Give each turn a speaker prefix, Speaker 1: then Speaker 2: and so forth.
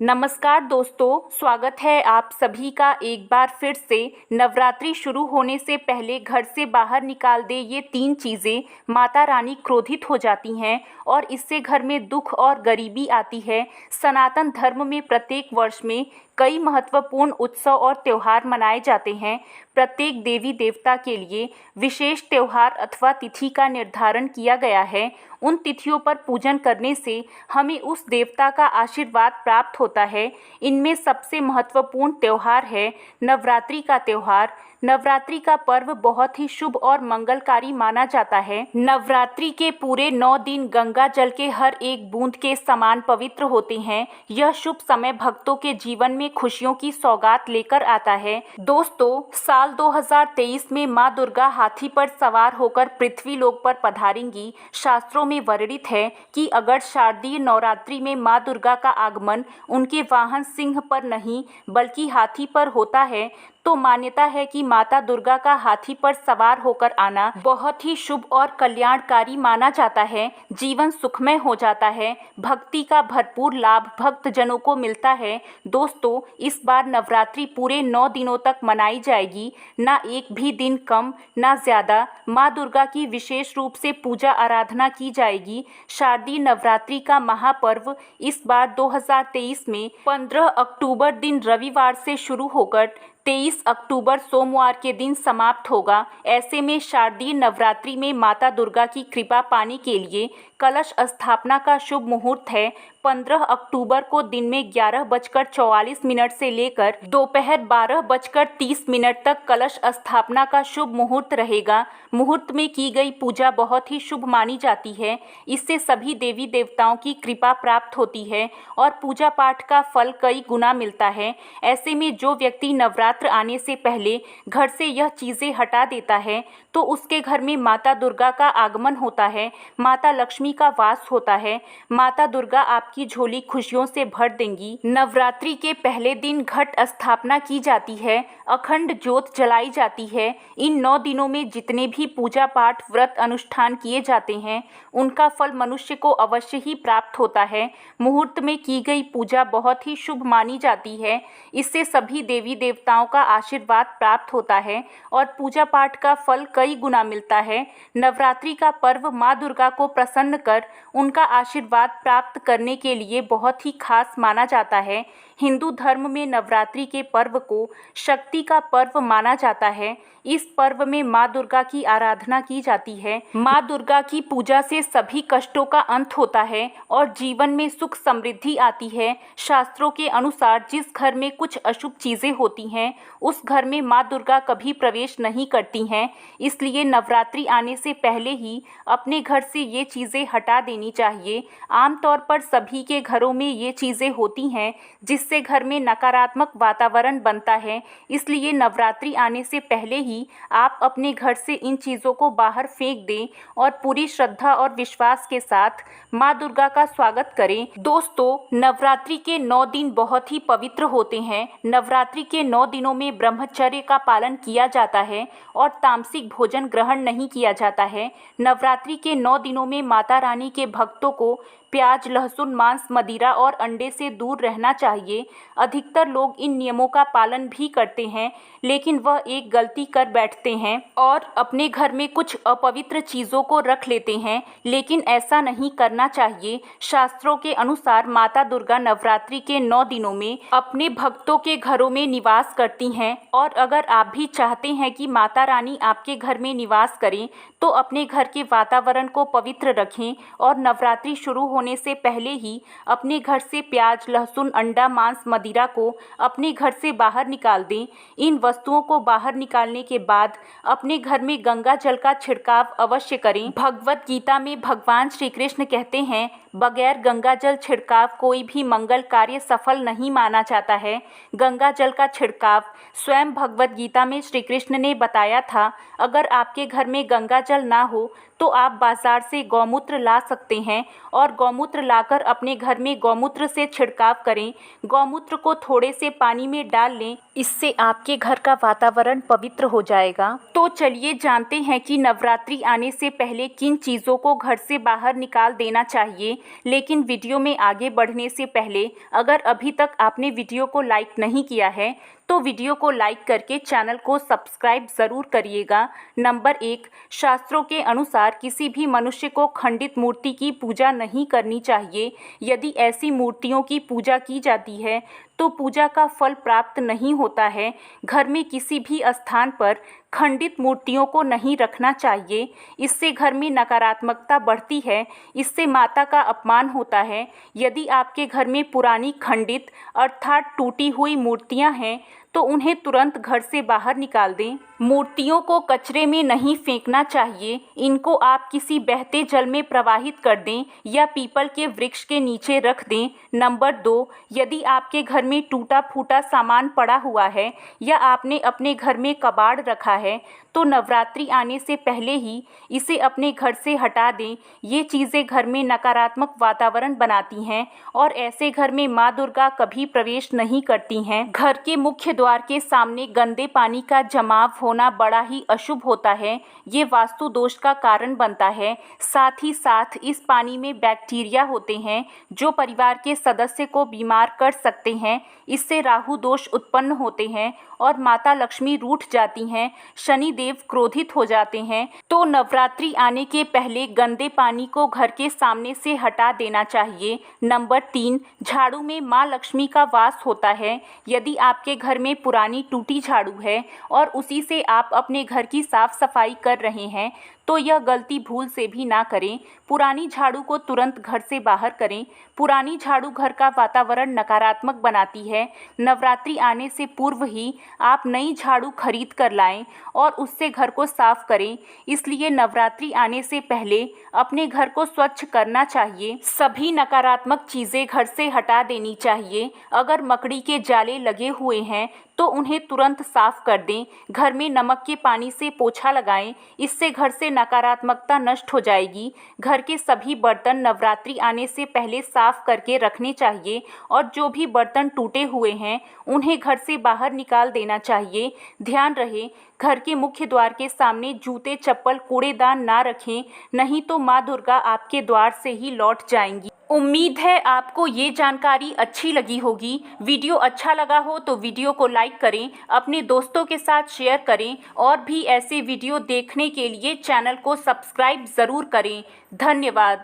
Speaker 1: नमस्कार दोस्तों, स्वागत है आप सभी का एक बार फिर से। नवरात्रि शुरू होने से पहले घर से बाहर निकाल दे ये 3 चीज़ें, माता रानी क्रोधित हो जाती हैं और इससे घर में दुख और गरीबी आती है। सनातन धर्म में प्रत्येक वर्ष में कई महत्वपूर्ण उत्सव और त्यौहार मनाए जाते हैं। प्रत्येक देवी देवता के लिए विशेष त्यौहार अथवा तिथि का निर्धारण किया गया है। उन तिथियों पर पूजन करने से हमें उस देवता का आशीर्वाद प्राप्त होता है। इनमें सबसे महत्वपूर्ण त्यौहार है नवरात्रि का त्यौहार। नवरात्रि का पर्व बहुत ही शुभ और मंगलकारी माना जाता है। नवरात्रि के पूरे 9 दिन गंगा जल के हर एक बूंद के समान पवित्र होते हैं। यह शुभ समय भक्तों के जीवन में खुशियों की सौगात लेकर आता है। दोस्तों, साल 2023 में माँ दुर्गा हाथी पर सवार होकर पृथ्वी लोक पर पधारेंगी। शास्त्रों में वर्णित है कि अगर शारदीय नवरात्रि में माँ दुर्गा का आगमन उनके वाहन सिंह पर नहीं बल्कि हाथी पर होता है तो मान्यता है कि माता दुर्गा का हाथी पर सवार होकर आना बहुत ही शुभ और कल्याणकारी माना जाता है। जीवन सुखमय हो जाता है। भक्ति का भरपूर लाभ भक्तजनों को मिलता है। दोस्तों, इस बार नवरात्रि पूरे 9 दिनों तक मनाई जाएगी। ना एक भी दिन कम ना ज़्यादा। माँ दुर्गा की विशेष रूप से पूजा आराधना की जाएगी। शारदीय नवरात्रि का महापर्व इस बार 2023 में 15 अक्टूबर दिन रविवार से शुरू होकर 23 अक्टूबर सोमवार के दिन समाप्त होगा। ऐसे में शारदीय नवरात्रि में माता दुर्गा की कृपा पाने के लिए कलश स्थापना का शुभ मुहूर्त है। 15 अक्टूबर को दिन में 11:44 से लेकर दोपहर 12:30 तक कलश स्थापना का शुभ मुहूर्त रहेगा। मुहूर्त में की गई पूजा बहुत ही शुभ मानी जाती है। इससे सभी देवी देवताओं की कृपा प्राप्त होती है और पूजा पाठ का फल कई गुना मिलता है। ऐसे में जो व्यक्ति नवरात्र आने से पहले घर से यह चीज़ें हटा देता है तो उसके घर में माता दुर्गा का आगमन होता है, माता लक्ष्मी का वास होता है। माता दुर्गा आपकी झोली खुशियों से भर देंगी। नवरात्रि के पहले दिन घट स्थापना की जाती है, अखंड ज्योत जलाई जाती है। इन 9 दिनों में जितने भी पूजा पाठ व्रत अनुष्ठान किए जाते हैं उनका फल मनुष्य को अवश्य ही प्राप्त होता है। मुहूर्त में की गई पूजा बहुत ही शुभ मानी जाती है। इससे सभी देवी देवताओं का आशीर्वाद प्राप्त होता है और पूजा पाठ का फल कई गुना मिलता है। नवरात्रि का पर्व माँ दुर्गा को प्रसन्न कर उनका आशीर्वाद प्राप्त करने के लिए बहुत ही खास माना जाता है। हिंदू धर्म में नवरात्रि के पर्व को शक्ति का पर्व माना जाता है। इस पर्व में माँ दुर्गा की आराधना की जाती है। माँ दुर्गा की पूजा से सभी कष्टों का अंत होता है और जीवन में सुख समृद्धि आती है। शास्त्रों के अनुसार जिस घर में कुछ अशुभ चीज़ें होती हैं उस घर में माँ दुर्गा कभी प्रवेश नहीं करती हैं। इसलिए नवरात्रि आने से पहले ही अपने घर से ये चीज़ें हटा देनी चाहिए। आमतौर पर सभी के घरों में ये चीज़ें होती हैं जिससे घर में नकारात्मक वातावरण बनता है। इसलिए नवरात्रि आने से पहले ही आप अपने घर से इन चीज़ों को बाहर फेंक दें और पूरी श्रद्धा और विश्वास के साथ माँ दुर्गा का स्वागत करें। दोस्तों, नवरात्रि के 9 दिन बहुत ही पवित्र होते हैं। नवरात्रि के 9 दिनों में ब्रह्मचर्य का पालन किया जाता है और तामसिक भोजन ग्रहण नहीं किया जाता है। नवरात्रि के 9 दिनों में माता रानी के भक्तों को प्याज, लहसुन, मांस, मदिरा और अंडे से दूर रहना चाहिए। अधिकतर लोग इन नियमों का पालन भी करते हैं, लेकिन वह एक गलती कर बैठते हैं और अपने घर में कुछ अपवित्र चीज़ों को रख लेते हैं, लेकिन ऐसा नहीं करना चाहिए। शास्त्रों के अनुसार माता दुर्गा नवरात्रि के 9 दिनों में अपने भक्तों के घरों में निवास करती हैं और अगर आप भी चाहते हैं कि माता रानी आपके घर में निवास करें तो अपने घर के वातावरण को पवित्र रखें और नवरात्रि शुरू होने से पहले ही अपने घर से प्याज, लहसुन, अंडा, मांस, मदिरा को अपने घर से बाहर निकाल दें। इन वस्तुओं को बाहर निकालने के बाद अपने घर में गंगा जल का छिड़काव अवश्य करें। भगवत गीता में भगवान श्री कृष्ण कहते हैं, बगैर गंगा जल छिड़काव कोई भी मंगल कार्य सफल नहीं माना जाता है। गंगा जल का छिड़काव स्वयं भगवत गीता में श्री कृष्ण ने बताया था। अगर आपके घर में गंगा जल ना हो तो आप बाज़ार से गौमूत्र ला सकते हैं और गौमूत्र लाकर अपने घर में गौमूत्र से छिड़काव करें। गौमूत्र को थोड़े से पानी में डाल लें, इससे आपके घर का वातावरण पवित्र हो जाएगा। तो चलिए जानते हैं कि नवरात्रि आने से पहले किन चीज़ों को घर से बाहर निकाल देना चाहिए। लेकिन वीडियो में आगे बढ़ने से पहले अगर अभी तक आपने वीडियो को लाइक नहीं किया है तो वीडियो को लाइक करके चैनल को सब्सक्राइब ज़रूर करिएगा। नंबर 1, शास्त्रों के अनुसार किसी भी मनुष्य को खंडित मूर्ति की पूजा नहीं करनी चाहिए। यदि ऐसी मूर्तियों की पूजा की जाती है तो पूजा का फल प्राप्त नहीं होता है। घर में किसी भी स्थान पर खंडित मूर्तियों को नहीं रखना चाहिए। इससे घर में नकारात्मकता बढ़ती है, इससे माता का अपमान होता है। यदि आपके घर में पुरानी खंडित अर्थात टूटी हुई मूर्तियां हैं तो उन्हें तुरंत घर से बाहर निकाल दें। मूर्तियों को कचरे में नहीं फेंकना चाहिए। इनको आप किसी बहते जल में प्रवाहित कर दें या पीपल के वृक्ष के नीचे रख दें। नंबर 2, यदि आपके घर में टूटा फूटा सामान पड़ा हुआ है या आपने अपने घर में कबाड़ रखा है तो नवरात्रि आने से पहले ही इसे अपने घर से हटा दें। ये चीज़ें घर में नकारात्मक वातावरण बनाती हैं और ऐसे घर में माँ दुर्गा कभी प्रवेश नहीं करती हैं। घर के मुख्य द्वार के सामने गंदे पानी का जमाव होना बड़ा ही अशुभ होता है। ये वास्तु दोष का कारण बनता है। साथ ही साथ इस पानी में बैक्टीरिया होते हैं जो परिवार के सदस्य को बीमार कर सकते हैं। इससे राहु दोष उत्पन्न होते हैं और माता लक्ष्मी रूठ जाती हैं, शनि देव क्रोधित हो जाते हैं। तो नवरात्रि आने के पहले गंदे पानी को घर के सामने से हटा देना चाहिए। नंबर 3, झाड़ू में माँ लक्ष्मी का वास होता है। यदि आपके घर में पुरानी टूटी झाड़ू है और उसी से आप अपने घर की साफ सफाई कर रहे हैं तो यह गलती भूल से भी ना करें। पुरानी झाड़ू को तुरंत घर से बाहर करें। पुरानी झाड़ू घर का वातावरण नकारात्मक बनाती है। नवरात्रि आने से पूर्व ही आप नई झाड़ू खरीद कर लाएं और उससे घर को साफ करें। इसलिए नवरात्रि आने से पहले अपने घर को स्वच्छ करना चाहिए। सभी नकारात्मक चीज़ें घर से हटा देनी चाहिए। अगर मकड़ी के जाले लगे हुए हैं तो उन्हें तुरंत साफ कर दें। घर में नमक के पानी से पोछा लगाएं, इससे घर से नकारात्मकता नष्ट हो जाएगी। घर के सभी बर्तन नवरात्रि आने से पहले साफ करके रखने चाहिए और जो भी बर्तन टूटे हुए हैं उन्हें घर से बाहर निकाल देना चाहिए। ध्यान रहे, घर के मुख्य द्वार के सामने जूते चप्पल कूड़ेदान ना रखें, नहीं तो माँ दुर्गा आपके द्वार से ही लौट जाएंगी। उम्मीद है आपको ये जानकारी अच्छी लगी होगी। वीडियो अच्छा लगा हो तो वीडियो को लाइक करें, अपने दोस्तों के साथ शेयर करें और भी ऐसे वीडियो देखने के लिए चैनल को सब्सक्राइब ज़रूर करें। धन्यवाद।